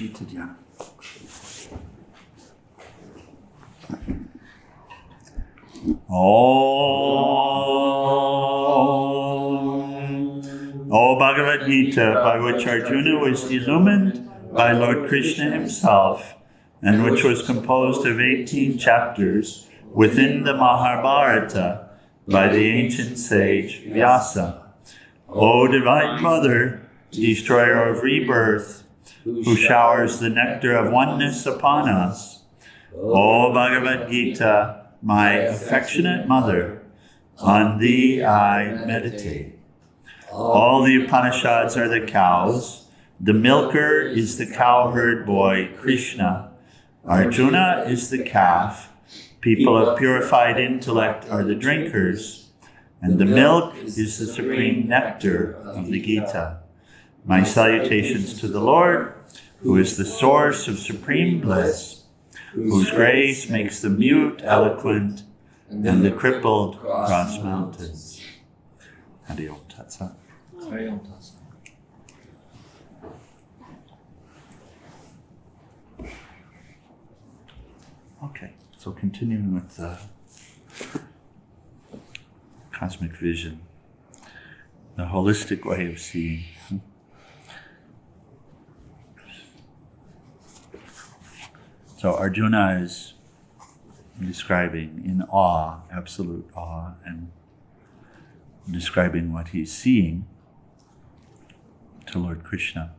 Geeta Dhyana. O Bhagavad Gita, by which Arjuna was illumined by Lord Krishna himself, and which was composed of 18 chapters within the Mahabharata by the ancient sage Vyasa. O Divine Mother, destroyer of rebirth, who showers the nectar of oneness upon us. O Bhagavad Gita, my affectionate mother, on thee I meditate. All the Upanishads are the cows. The milker is the cowherd boy, Krishna. Arjuna is the calf. People of purified intellect are the drinkers. And the milk is the supreme nectar of the Gita. My salutations to the Lord, who is the source of supreme bliss, whose grace makes the mute eloquent and the crippled cross mountains. Hari Om Tat Sat. Hari Om Tat Sat. Okay, so continuing with the cosmic vision, the holistic way of seeing. So Arjuna is describing in awe, absolute awe, and describing what he's seeing to Lord Krishna.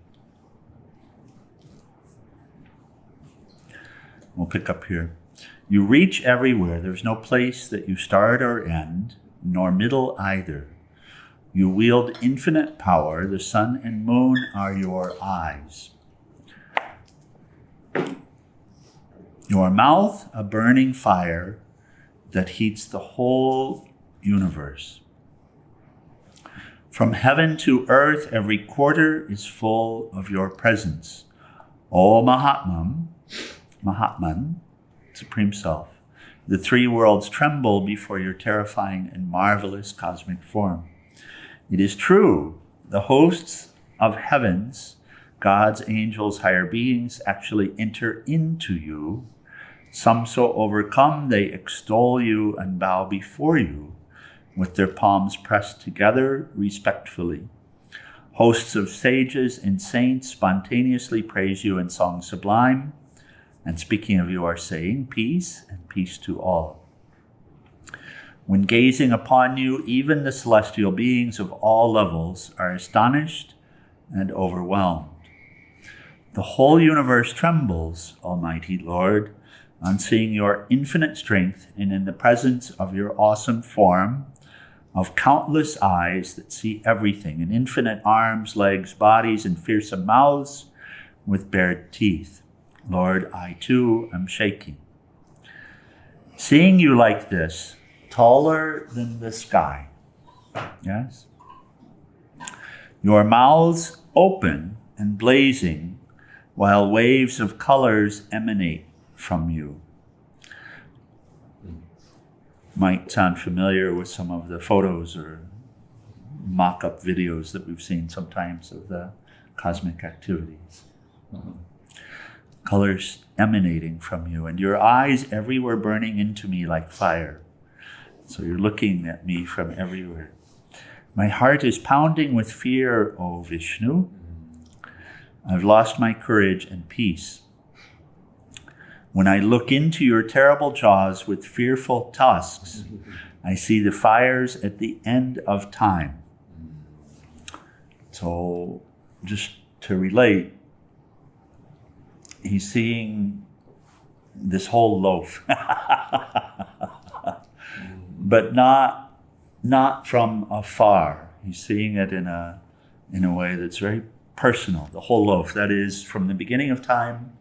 We'll pick up here. You reach everywhere. There's no place that you start or end, nor middle either. You wield infinite power. The sun and moon are your eyes. Your mouth, a burning fire that heats the whole universe. From heaven to earth, every quarter is full of your presence. O Mahatman, Supreme Self, the three worlds tremble before your terrifying and marvelous cosmic form. It is true, the hosts of heavens, gods, angels, higher beings, actually enter into you. Some so overcome, they extol you and bow before you, with their palms pressed together respectfully. Hosts of sages and saints spontaneously praise you in song sublime, and speaking of you are saying, peace and peace to all. When gazing upon you, even the celestial beings of all levels are astonished and overwhelmed. The whole universe trembles, Almighty Lord, on seeing your infinite strength and in the presence of your awesome form, of countless eyes that see everything, and infinite arms, legs, bodies, and fearsome mouths with bared teeth. Lord, I too am shaking. Seeing you like this, taller than the sky, yes? Your mouths open and blazing, while waves of colors emanate from you. Might sound familiar with some of the photos or mock-up videos that we've seen sometimes of the cosmic activities. Colors emanating from you, and your eyes everywhere burning into me like fire. So you're looking at me from everywhere. My heart is pounding with fear, O Vishnu. I've lost my courage and peace. When I look into your terrible jaws with fearful tusks, I see the fires at the end of time. So just to relate, he's seeing this whole loaf, but not from afar. He's seeing it in a way that's very personal. The whole loaf, that is, from the beginning of time,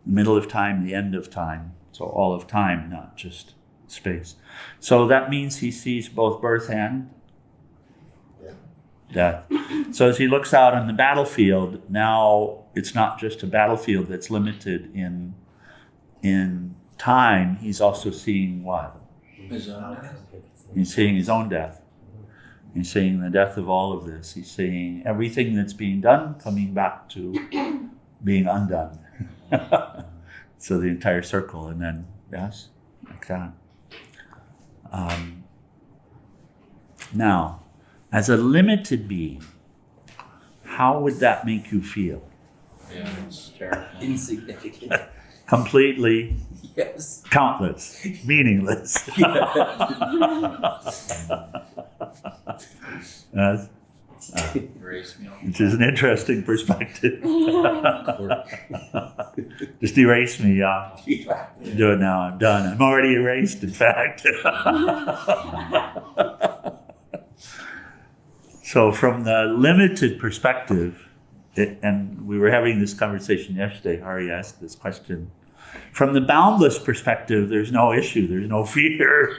the middle of time, the end of time. So all of time, not just space. So that means he sees both birth and death. So as he looks out on the battlefield, now it's not just a battlefield that's limited in time. He's also seeing what? His own death. He's seeing his own death. He's seeing the death of all of this. He's seeing everything that's being done coming back to being undone. So the entire circle, and then, yes, like that. Now, as a limited being, how would that make you feel? Yeah, it's terrible. Insignificant. Completely Yes. countless, meaningless. Yes. Erase me off. Which is an interesting perspective. Just erase me, do it now, I'm done. I'm already erased, in fact. So from the limited perspective, and we were having this conversation yesterday, Hari asked this question. From the boundless perspective, there's no issue, there's no fear.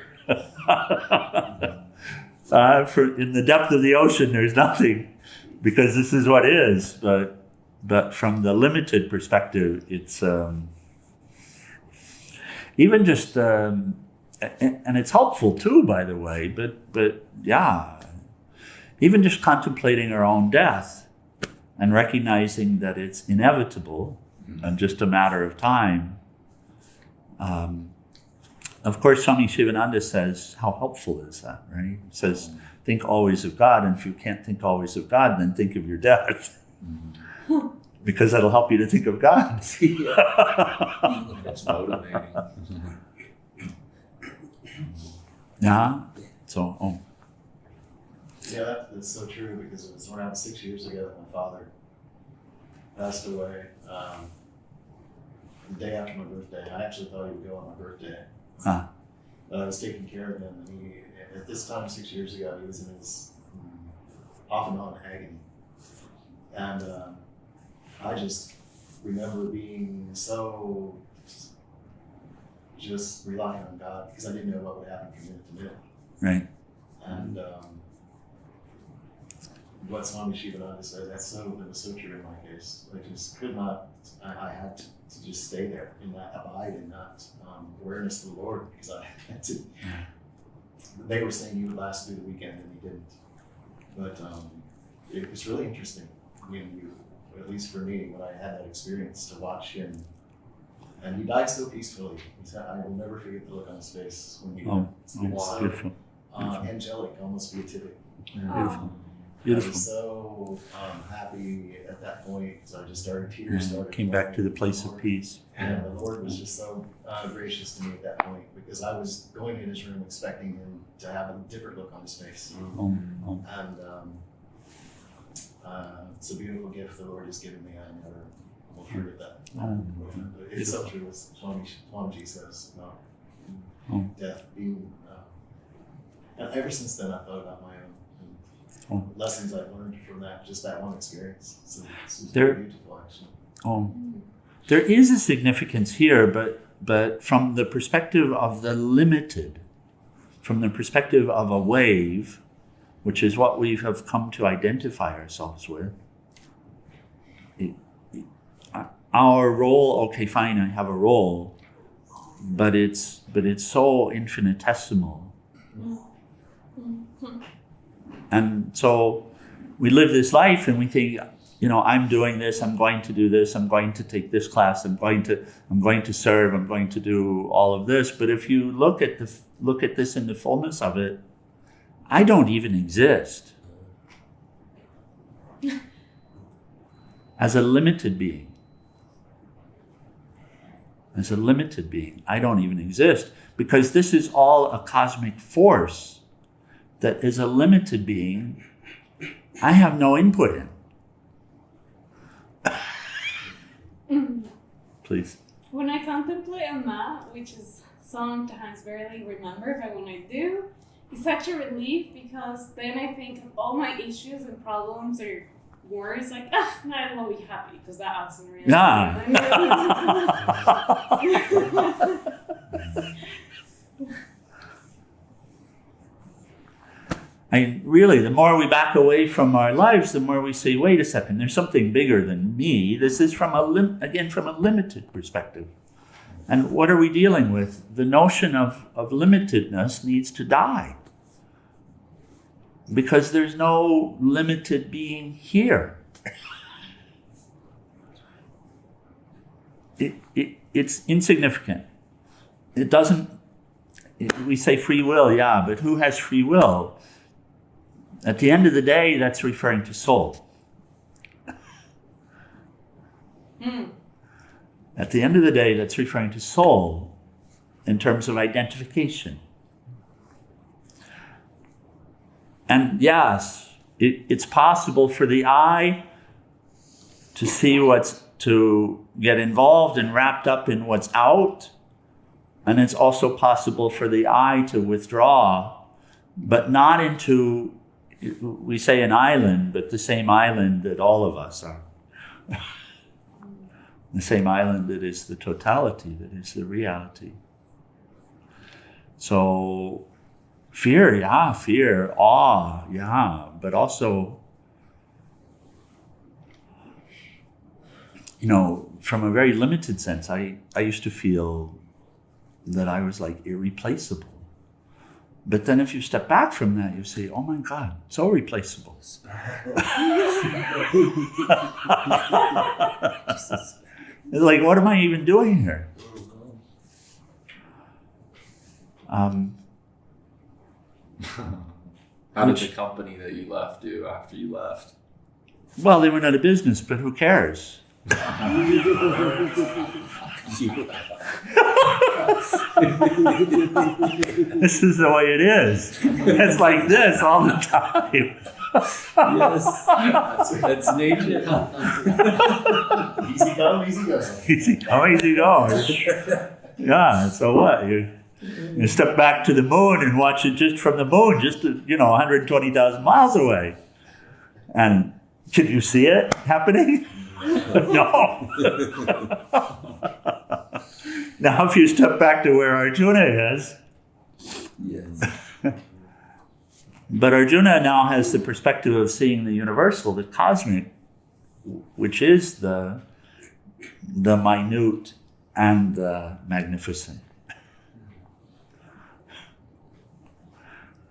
In the depth of the ocean, there's nothing, because this is what is. But from the limited perspective, it's even just, and it's helpful too, by the way. But yeah, even just contemplating our own death and recognizing that it's inevitable and just a matter of time. Of course, Swami Shivananda says, how helpful is that, right? He says, think always of God, and if you can't think always of God, then think of your death. Because that'll help you to think of God. It's motivating. Yeah? So, Yeah, that's so true, because it was around 6 years ago that my father passed away. The day after my birthday. I actually thought he would go on my birthday. Huh. But I was taking care of him, and he, at this time 6 years ago, he was in his off and on agony. And I just remember being so just relying on God, because I didn't know what would happen from minute to minute. right. And what Swami Shivananda said, that was so true in my case. I just could not, I had to just stay there in that abide in that awareness of the Lord, because I had to. They were saying he would last through the weekend, and he didn't. But it was really interesting when you, at least for me, when I had that experience, to watch him. And he died so peacefully. He said, I will never forget the look on his face when he died. It was so Beautiful. angelic, almost beatific. Beautiful. I was so happy at that point. So I just started tears. Started Came back to the flowing. place of peace. And the Lord was just so gracious to me at that point, because I was going in his room expecting him to have a different look on his face. And it's a beautiful gift the Lord has given me. I never will forget that. It's so true, as Swamiji says about death being. And ever since then, I've thought about my own lessons I've learned from that, just that one experience. So it's very beautiful, actually. There is a significance here, but from the perspective of the limited, from the perspective of a wave, which is what we have come to identify ourselves with, our role, okay, fine, I have a role, but it's so infinitesimal. And so we live this life and we think, I'm doing this, I'm going to do this, I'm going to take this class, I'm going to serve, I'm going to do all of this. But if you look at this in the fullness of it, I don't even exist as a limited being. As a limited being, I don't even exist, because this is all a cosmic force that is a limited being I have no input in. Please. When I contemplate on that, which is sometimes barely remember, but when I do, it's such a relief, because then I think of all my issues and problems or worries, like, now I will be happy, because that wasn't really. Yeah. Really, the more we back away from our lives, the more we say, wait a second, there's something bigger than me. This is from a limited perspective. And what are we dealing with? The notion of limitedness needs to die, because there's no limited being here. it's insignificant. It doesn't, we say free will, yeah, but who has free will? At the end of the day, that's referring to soul. At the end of the day, that's referring to soul in terms of identification. And yes, it's possible for the I to get involved and wrapped up in what's out. And it's also possible for the I to withdraw, but not into, we say an island, but the same island that all of us are. The same island that is the totality, that is the reality. So fear, awe, yeah, but also, from a very limited sense, I used to feel that I was like irreplaceable. But then if you step back from that, you say, oh my God, so replaceable. It's like, what am I even doing here? How did the company that you left do after you left? Well, they went out of business, but who cares? This is the way it is. It's like this all the time. Yes, that's nature. Easy come, easy go. Easy come, easy go. Yeah, so what? You step back to the moon and watch it just from the moon, just 120,000 miles away. And can you see it happening? No. Now, if you step back to where Arjuna is, Yes. but Arjuna now has the perspective of seeing the universal, the cosmic, which is the minute and the magnificent.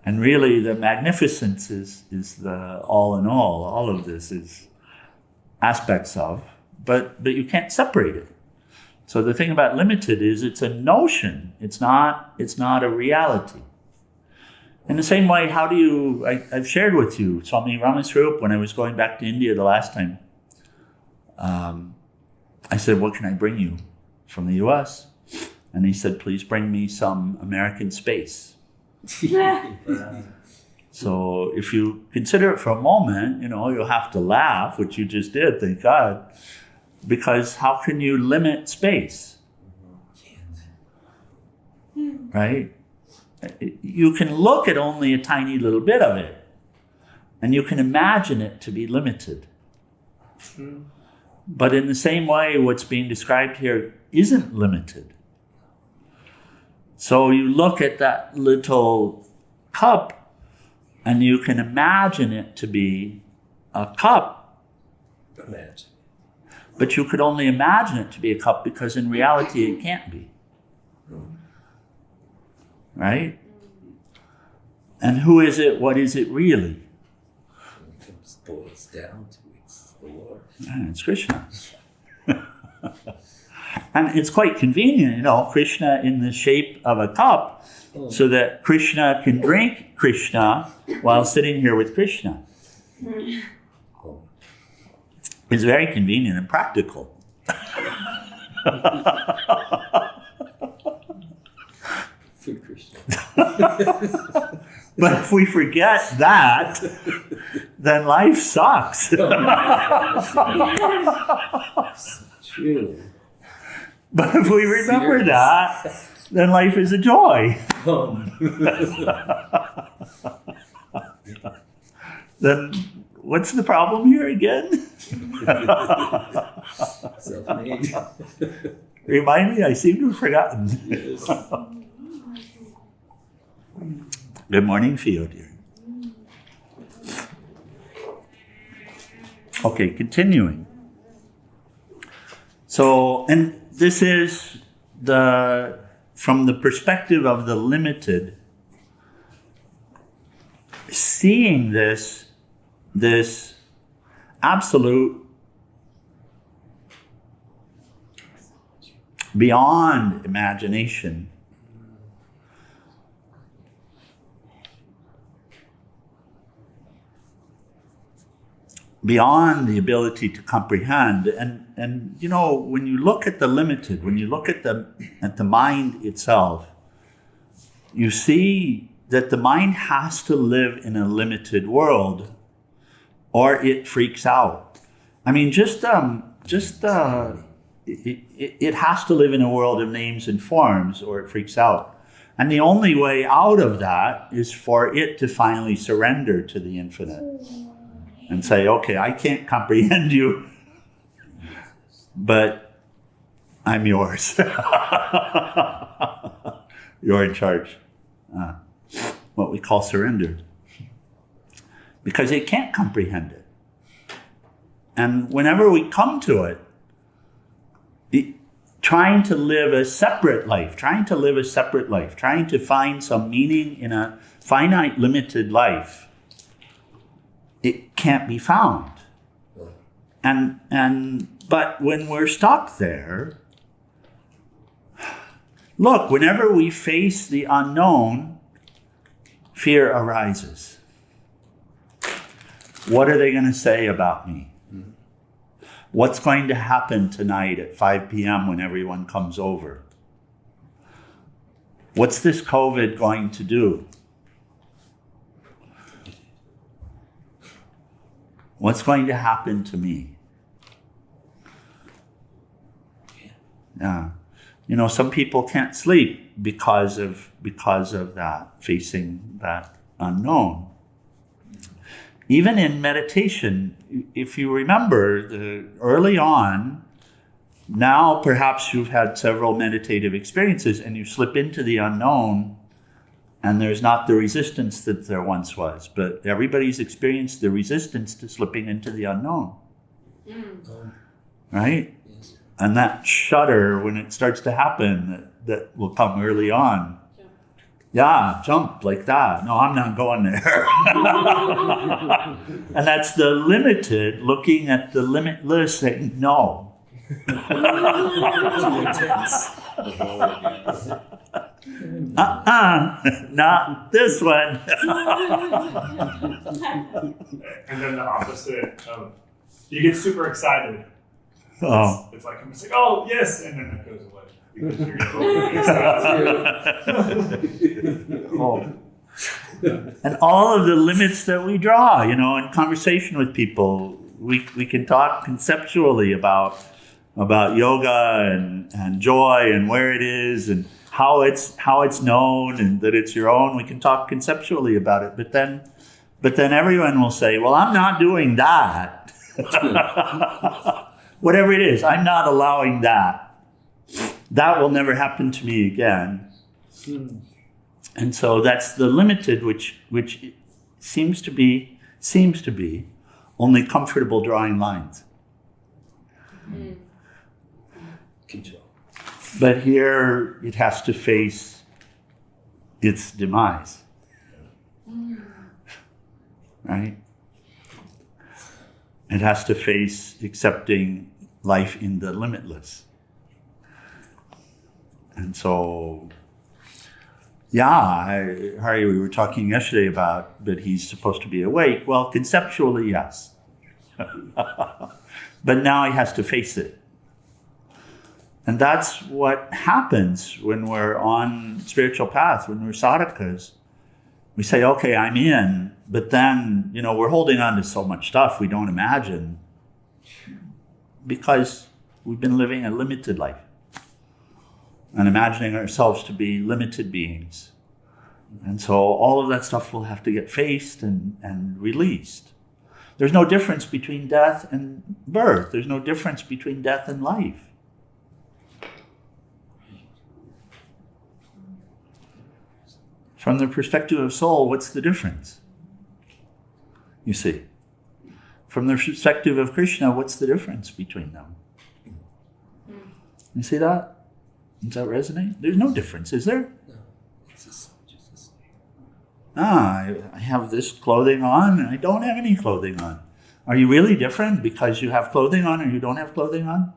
And really, the magnificence is the all in all. All of this is aspects of, but you can't separate it. So the thing about limited is it's a notion. It's not a reality. In the same way, I've shared with you, Swami Ramaswarup, when I was going back to India the last time, I said, what can I bring you from the US? And he said, please bring me some American space. So if you consider it for a moment, you'll have to laugh, which you just did, thank God, because how can you limit space? Right? You can look at only a tiny little bit of it, and you can imagine it to be limited. But in the same way, what's being described here isn't limited. So you look at that little cup, and you can imagine it to be a cup. Imagine. But you could only imagine it to be a cup because in reality it can't be. Right? And who is it? What is it really? It boils down to it's the Lord. Yeah, it's Krishna. And it's quite convenient, Krishna in the shape of a cup, so that Krishna can drink Krishna while sitting here with Krishna. It's very convenient and practical. For Krishna. But if we forget that, then life sucks. True. But if we remember that, then life is a joy. Then what's the problem here again? Self-made. Remind me, I seem to have forgotten. Yes. Good morning, Theo, dear. Okay, continuing. So, and this is from the perspective of the limited, seeing this absolute beyond imagination. Beyond the ability to comprehend. And you know, when you look at the limited, when you look at the mind itself, you see that the mind has to live in a limited world or it freaks out. I mean, it has to live in a world of names and forms or it freaks out. And the only way out of that is for it to finally surrender to the infinite and say, okay, I can't comprehend you, but I'm yours. You're in charge. What we call surrender. Because it can't comprehend it. And whenever we come to it, trying to live a separate life, trying to find some meaning in a finite, limited life, it can't be found. But when we're stuck there, look, whenever we face the unknown, fear arises. What are they going to say about me? What's going to happen tonight at 5 p.m. when everyone comes over? What's this COVID going to do? What's going to happen to me? Yeah. You know, some people can't sleep because of that, facing that unknown. Even in meditation, if you remember, early on, now perhaps you've had several meditative experiences and you slip into the unknown and there's not the resistance that there once was, but everybody's experienced the resistance to slipping into the unknown. Right? Yes. And that shudder, when it starts to happen, that will come early on. Yeah, jump like that. No, I'm not going there. And that's the limited looking at the limitless saying, no. Not this one. And then the opposite of, you get super excited. Oh. It's like, oh, yes, and then it goes away. Because you're getting excited. Oh. And all of the limits that we draw, you know, in conversation with people, we can talk conceptually about yoga and joy and where it is and how it's known and that it's your own. We can talk conceptually about it, but then everyone will say, well, I'm not doing that. Whatever it is, I'm not allowing that. That will never happen to me again. And so that's the limited, which seems to be only comfortable drawing lines. Control. But here it has to face its demise. Right? It has to face accepting life in the limitless. And so, Hari, we were talking yesterday about that he's supposed to be awake. Well, conceptually, yes. But now he has to face it. And that's what happens when we're on spiritual path, when we're sadhakas. We say, okay, I'm in, but then, you know, we're holding on to so much stuff we don't imagine because we've been living a limited life and imagining ourselves to be limited beings. And so all of that stuff will have to get faced and released. There's no difference between death and birth. There's no difference between death and life. From the perspective of soul, what's the difference? You see. From the perspective of Krishna, what's the difference between them? You see that? Does that resonate? There's no difference, is there? No, it's just the same. I have this clothing on and I don't have any clothing on. Are you really different because you have clothing on or you don't have clothing on?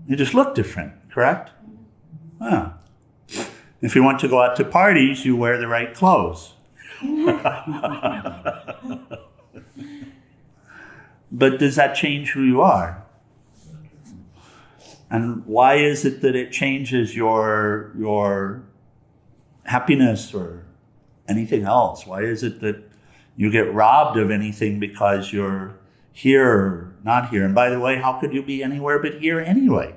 You just look different, correct? Huh. If you want to go out to parties, you wear the right clothes. But does that change who you are? And why is it that it changes your happiness or anything else? Why is it that you get robbed of anything because you're here or not here? And by the way, how could you be anywhere but here anyway?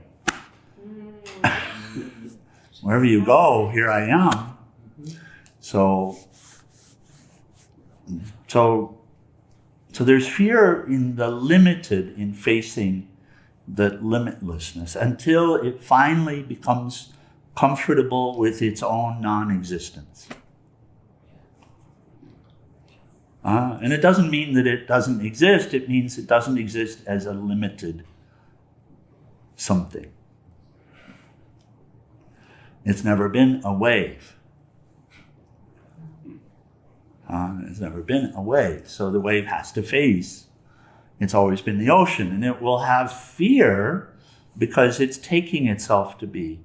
Wherever you go, here I am. So there's fear in the limited, in facing the limitlessness, until it finally becomes comfortable with its own non-existence. And it doesn't mean that it doesn't exist. It means it doesn't exist as a limited something. It's never been a wave. It's never been a wave. So the wave has to face. It's always been the ocean, and it will have fear because it's taking itself to be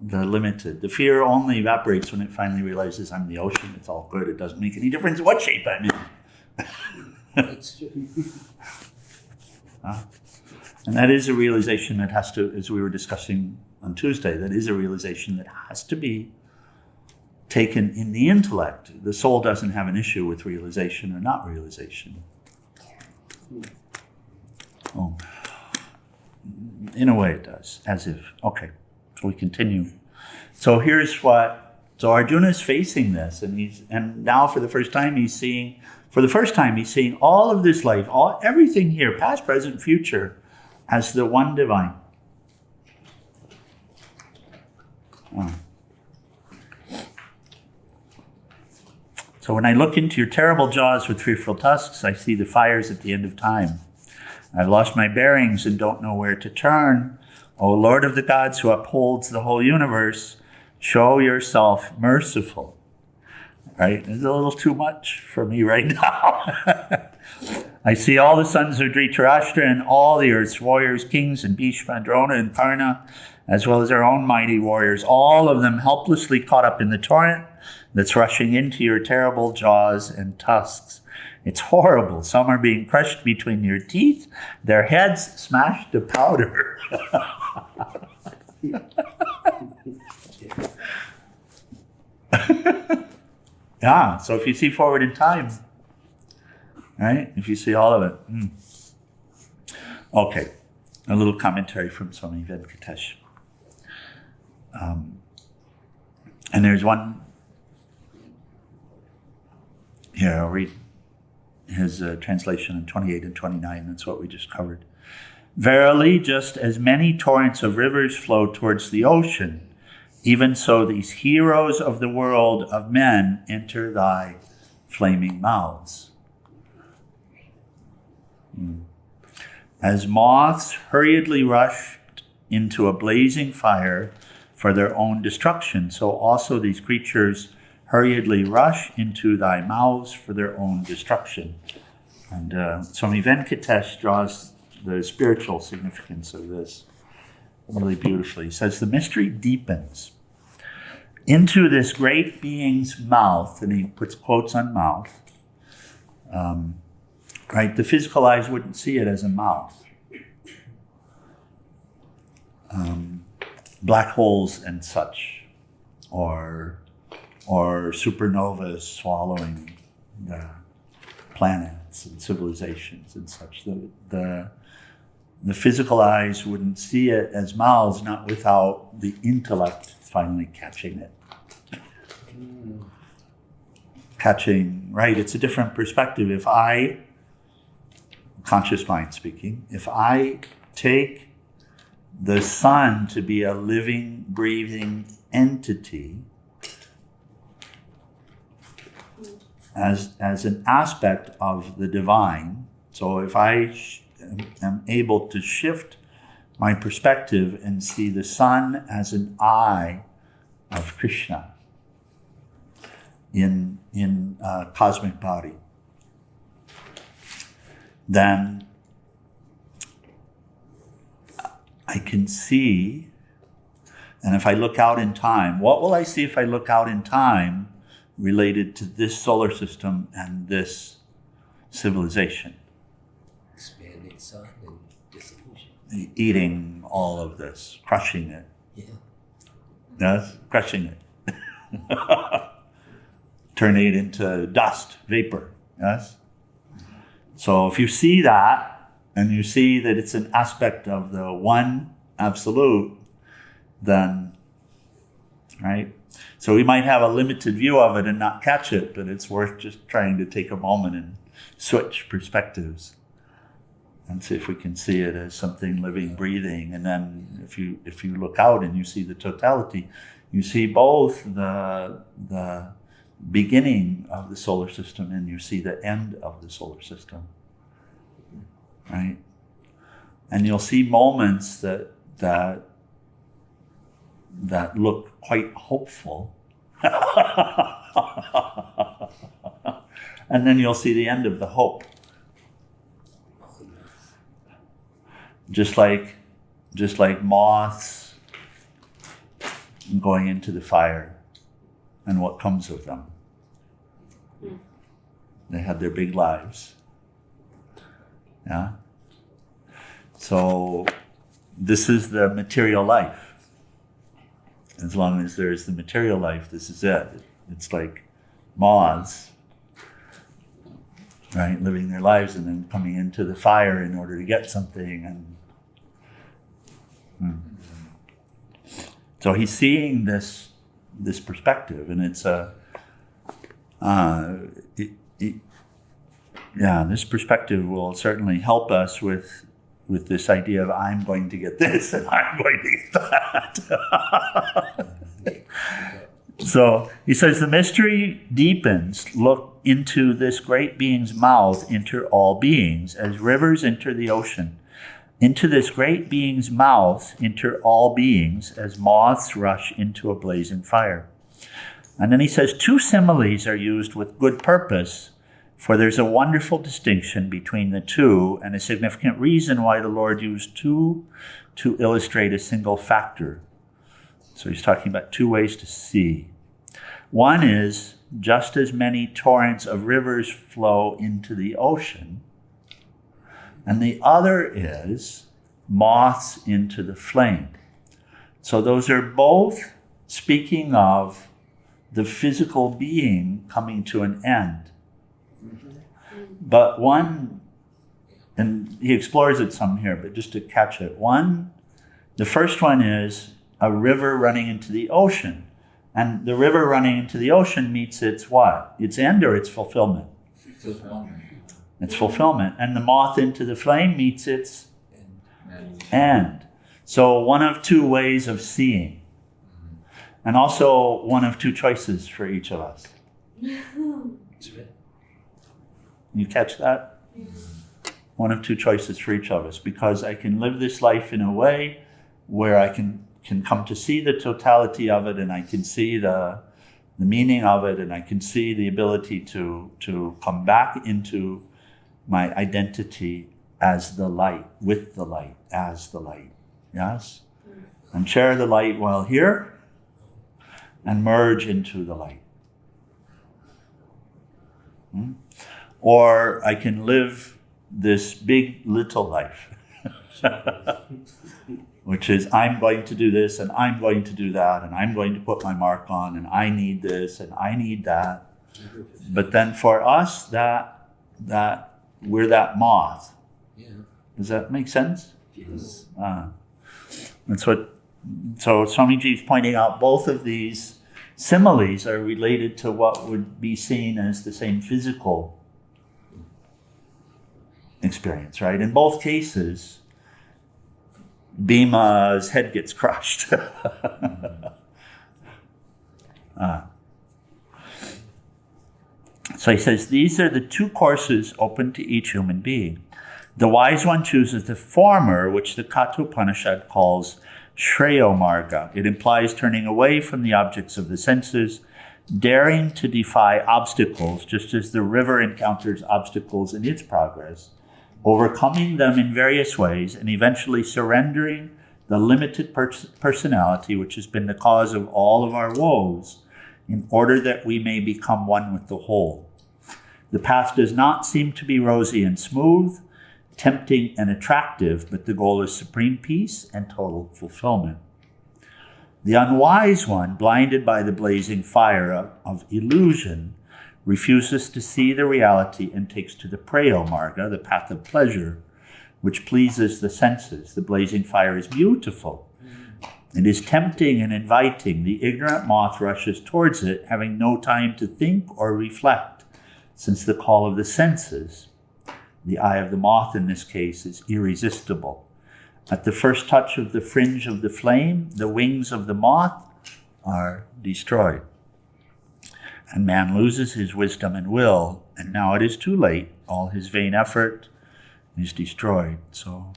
the limited. The fear only evaporates when it finally realizes I'm the ocean. It's all good. It doesn't make any difference what shape I'm in. That's true. And that is a realization that has to, as we were discussing on Tuesday, that is a realization that has to be taken in the intellect. The soul doesn't have an issue with realization or not realization. Oh. In a way it does, as if. Okay, so we continue. So Arjuna is facing this, and now for the first time he's seeing all of this life, everything here, past, present, future, as the one divine. So when I look into your terrible jaws with fearful tusks, I see the fires at the end of time. I've lost my bearings and don't know where to turn. O Lord of the gods, who upholds the whole universe, show yourself merciful. Right? It's a little too much for me right now. I see all the sons of Dhritarashtra and all the earth's warriors, kings, and Bhishma, Drona, and Karna, as well as our own mighty warriors, all of them helplessly caught up in the torrent that's rushing into your terrible jaws and tusks. It's horrible. Some are being crushed between your teeth, their heads smashed to powder. Yeah, so if you see forward in time, right? If you see all of it. Okay, a little commentary from Swami Venkatesh. And there's one here, I'll read his translation in 28 and 29. That's what we just covered. Verily, just as many torrents of rivers flow towards the ocean, even so these heroes of the world of men enter thy flaming mouths. As moths hurriedly rushed into a blazing fire for their own destruction, so also these creatures hurriedly rush into thy mouths for their own destruction. And Swami Venkatesh draws the spiritual significance of this really beautifully. He says, the mystery deepens into this great being's mouth, and he puts quotes on mouth. Right? The physical eyes wouldn't see it as a mouth. Black holes and such, or supernovas swallowing the planets and civilizations and such. The physical eyes wouldn't see it as mouths, not without the intellect finally catching it. Right? It's a different perspective. If I, conscious mind speaking, if I take the sun to be a living, breathing entity, as an aspect of the divine. So if I am able to shift my perspective and see the sun as an eye of Krishna in cosmic body, then I can see, And if I look out in time, what will I see if I look out in time related to this solar system and this civilization? Expanding sun and dissolution. Eating all of this, crushing it. Yeah. Yes, crushing it. Turning it into dust, vapor. Yes? So if you see that, and you see that it's an aspect of the one absolute, then, right? So we might have a limited view of it and not catch it, but it's worth just trying to take a moment and switch perspectives and see if we can see it as something living, breathing. And then if you look out and you see the totality, you see both the beginning of the solar system and you see the end of the solar system, right? And you'll see moments that look quite hopeful. And then you'll see the end of the hope. Just like moths going into the fire and what comes of them. They had their big lives. Yeah? So this is the material life. As long as there's the material life, this is it. It's like moths, right? Living their lives and then coming into the fire in order to get something. And so he's seeing this perspective, and it's this perspective will certainly help us with this idea of I'm going to get this and I'm going to get that. So he says the mystery deepens. Look into this great being's mouth, enter all beings, as rivers enter the ocean. Into this great being's mouth enter all beings, as moths rush into a blazing fire. And then he says 2 similes are used with good purpose, for there's a wonderful distinction between the two and a significant reason why the Lord used 2 to illustrate a single factor. So he's talking about 2 ways to see. One is just as many torrents of rivers flow into the ocean, and the other is moths into the flame. So those are both speaking of the physical being coming to an end. But one, and he explores it some here, but just to catch it, the first one is a river running into the ocean. And the river running into the ocean meets its what? Its end or its fulfillment? Its fulfillment. And the moth into the flame meets its end. So one of 2 ways of seeing. And also one of 2 choices for each of us. You catch that? One of 2 choices for each of us, because I can live this life in a way where I can come to see the totality of it, and I can see the meaning of it, and I can see the ability to come back into my identity as the light, with the light, as the light. Yes? And share the light while here, and merge into the light. Or I can live this big little life, which is I'm going to do this and I'm going to do that and I'm going to put my mark on and I need this and I need that. But then for us, that we're that moth. Yeah. Does that make sense? Yes. That's what. So Swamiji is pointing out both of these similes are related to what would be seen as the same physical experience, right? In both cases, Bhima's head gets crushed. So he says, these are the 2 courses open to each human being. The wise one chooses the former, which the Katha Upanishad calls Shreyo Marga. It implies turning away from the objects of the senses, daring to defy obstacles, just as the river encounters obstacles in its progress, overcoming them in various ways, and eventually surrendering the limited personality which has been the cause of all of our woes, in order that we may become one with the whole. The path does not seem to be rosy and smooth, tempting and attractive, but the goal is supreme peace and total fulfillment. The unwise one, blinded by the blazing fire of illusion, refuses to see the reality and takes to the prayo marga, the path of pleasure, which pleases the senses. The blazing fire is beautiful. It is tempting and inviting. The ignorant moth rushes towards it, having no time to think or reflect, since the call of the senses, the eye of the moth in this case, is irresistible. At the first touch of the fringe of the flame, the wings of the moth are destroyed. And man loses his wisdom and will, and now it is too late. All his vain effort is destroyed. So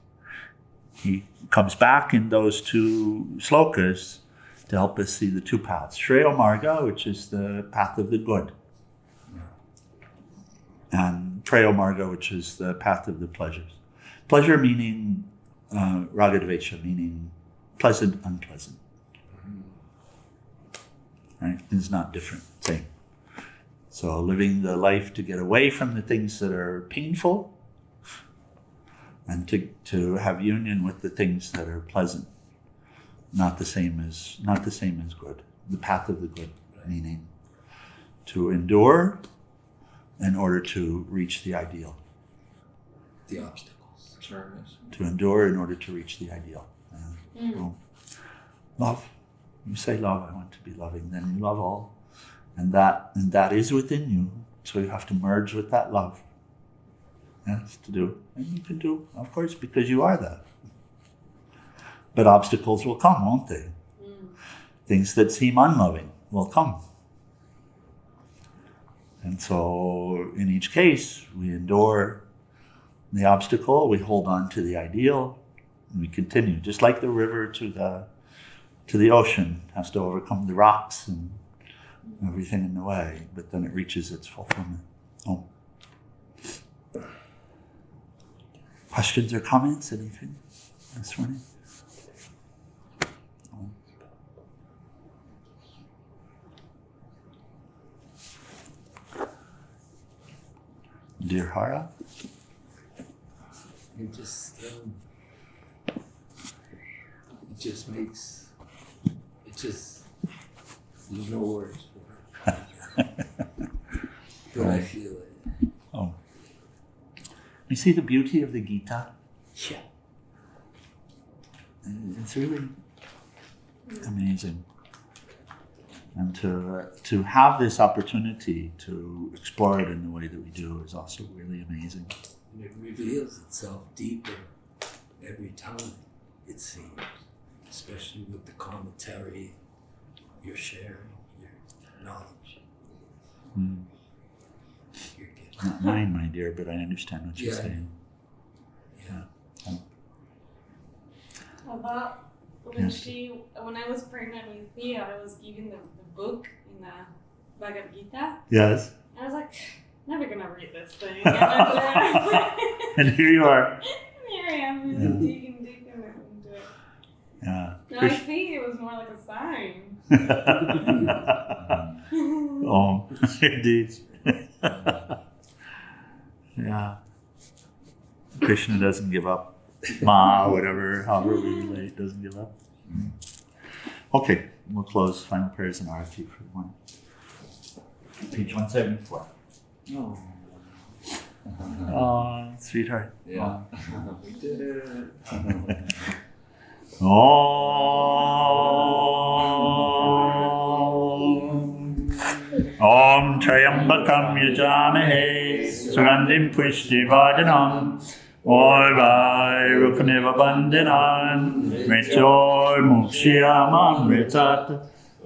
he comes back in those two slokas to help us see the two paths. Shreya Marga, which is the path of the good, and Prayo Marga, which is the path of the pleasures. Pleasure meaning ragadvesha, meaning pleasant, unpleasant. Right? It's not different, same. So living the life to get away from the things that are painful, and to have union with the things that are pleasant. Not the same as good. The path of the good, meaning to endure in order to reach the ideal. The obstacles. Sure, yes. To endure in order to reach the ideal. So, love. You say love, I want to be loving, then you love all. And that is within you. So you have to merge with that love. Yes, to do. And you can do, of course, because you are that. But obstacles will come, won't they? Things that seem unloving will come. And so in each case, we endure the obstacle, we hold on to the ideal, and we continue. Just like the river to the ocean has to overcome the rocks and everything in the way, but then it reaches its fulfillment. Oh. Questions or comments? Anything this morning? Oh. Dear Hara? It just makes, there's no words for it. But I feel it. Oh. You see the beauty of the Gita? Yeah. It's really amazing. And to have this opportunity to explore it in the way that we do is also really amazing. And it reveals itself deeper every time, it seems. Especially with the commentary you're sharing, your knowledge. You're getting. Not mine, my dear, but I understand what you're Yeah. saying. Yeah. About when I was pregnant with Thea, I was given the book in the Bhagavad Gita. Yes. I was like, never gonna read this thing. And here you are. Here I am, Yeah. digging into it. Yeah. Now I see it was more like a sign. Oh, indeed. Yeah. Krishna doesn't give up. Ma, whatever, however we relate, doesn't give up. Okay, we'll close final prayers and arati for the morning. Page 174. Oh. Oh, sweetheart. Yeah. We did it. Om Trayambakam Yajamahe Sugandim Pushtivardhanam Orvai Rukameva Bandhanan Mritor Mukshiyamam Mritat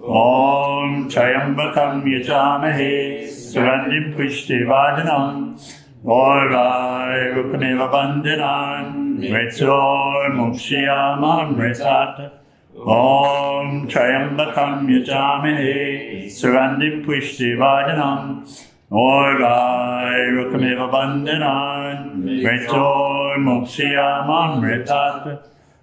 Om Trayambakam Yajamahe Sugandim Pushtivardhanam Orvai Rukameva Bandhanan Mritor Mukshiyamam Mritat Om Trayambakam Yajamahe Sugandim Pushtivardhanam Orvai Rukameva Bandhanan Mritor Mukshiyamam Mritat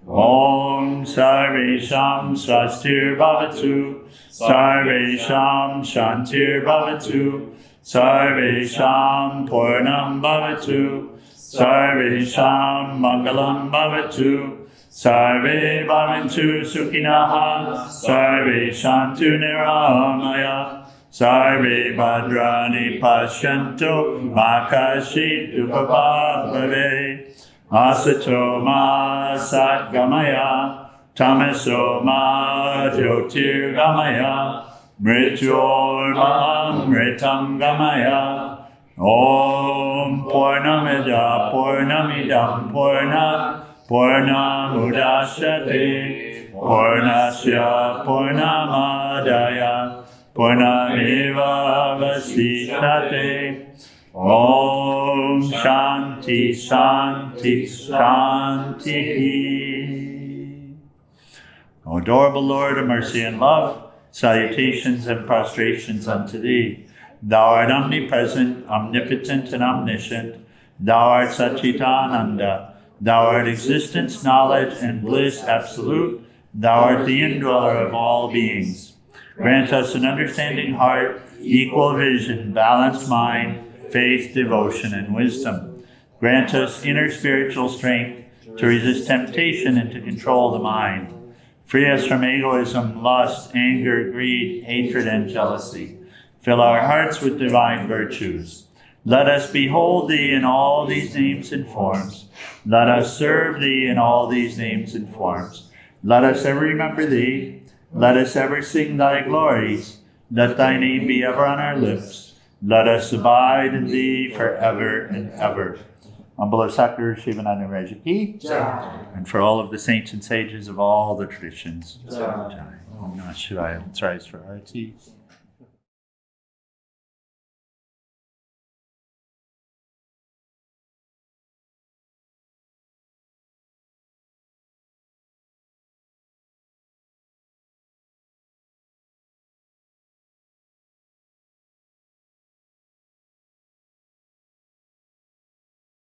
Om Sarvesham Swastir Bhavatu, Sarvesham Shantir Bhavatu, Sarvesham Purnam Bhavatu, Sarvesham Mangalam Bhavatu, Sarve Bhavantu Sukhinaha, Sarve Shantu Niramaya, Sarve Bhadrani Pashyanto, Makashit Upapabhave, Asato Ma Satgamaya, Tamaso Ma Jyotirgamaya, Mrityorma Amritam Gamaya. Om Purnamida Purnamidam Purnat Purnamudachyate Purnasya Purnamadaya Purnameva Vasishyate. Om Shanti Shanti Shanti. O adorable Lord of mercy and love, salutations and prostrations unto thee. Thou art omnipresent, omnipotent, and omniscient. Thou art Satchidananda. Thou art existence, knowledge, and bliss absolute. Thou art the indweller of all beings. Grant us an understanding heart, equal vision, balanced mind, faith, devotion, and wisdom. Grant us inner spiritual strength to resist temptation and to control the mind. Free us from egoism, lust, anger, greed, hatred, and jealousy. Fill our hearts with divine virtues. Let us behold thee in all these names and forms. Let us serve thee in all these names and forms. Let us ever remember thee. Let us ever sing thy glories. Let thy name be ever on our lips. Let us abide in thee forever and ever. On below Sakura Shivananda Rajaki, and for all of the saints and sages of all the traditions. Om Namah Shivaya. Let's rise for Arati.